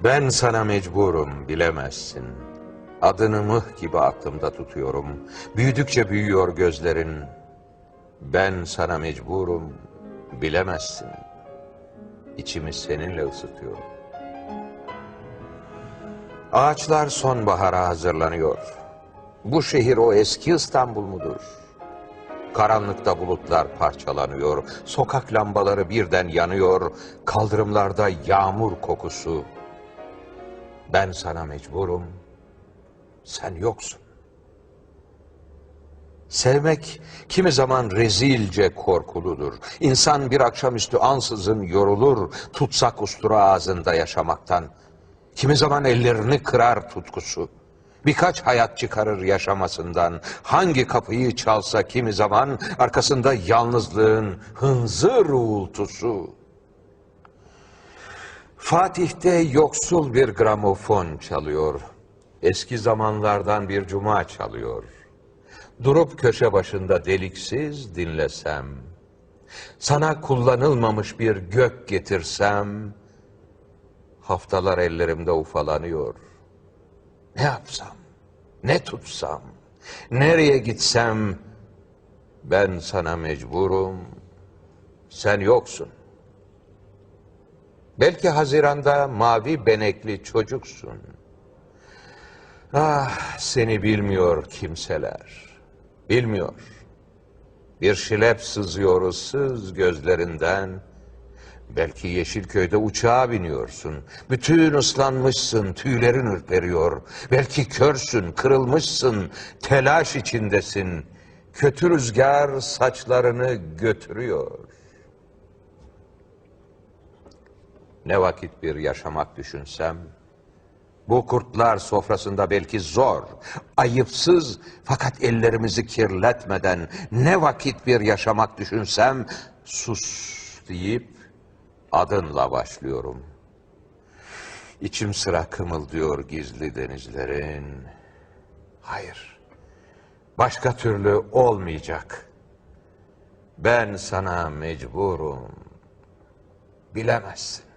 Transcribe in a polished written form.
Ben sana mecburum, bilemezsin. Adını mıh gibi aklımda tutuyorum. Büyüdükçe büyüyor gözlerin. Ben sana mecburum, bilemezsin. İçimi seninle ısıtıyorum. Ağaçlar sonbahara hazırlanıyor. Bu şehir o eski İstanbul mudur? Karanlıkta bulutlar parçalanıyor. Sokak lambaları birden yanıyor. Kaldırımlarda yağmur kokusu. Ben sana mecburum, sen yoksun. Sevmek kimi zaman rezilce korkuludur. İnsan bir akşamüstü ansızın yorulur, tutsak ustura ağzında yaşamaktan. Kimi zaman ellerini kırar tutkusu. Birkaç hayat çıkarır yaşamasından. Hangi kapıyı çalsa kimi zaman arkasında yalnızlığın hınzır uğultusu. Fatih'te yoksul bir gramofon çalıyor. Eski zamanlardan bir cuma çalıyor. Durup köşe başında deliksiz dinlesem, sana kullanılmamış bir gök getirsem, haftalar ellerimde ufalanıyor. Ne yapsam, ne tutsam, nereye gitsem, ben sana mecburum, sen yoksun. Belki Haziran'da mavi benekli çocuksun. Ah, seni bilmiyor kimseler, bilmiyor. Bir şilep sızıyor ıssız gözlerinden. Belki Yeşilköy'de uçağa biniyorsun. Bütün ıslanmışsın, tüylerin ürperiyor. Belki körsün, kırılmışsın, telaş içindesin. Kötü rüzgar saçlarını götürüyor. Ne vakit bir yaşamak düşünsem, bu kurtlar sofrasında belki zor, ayıpsız fakat ellerimizi kirletmeden ne vakit bir yaşamak düşünsem, sus deyip adınla başlıyorum. İçim sıra kımıldıyor gizli denizlerin. Hayır, başka türlü olmayacak. Ben sana mecburum, bilemezsin.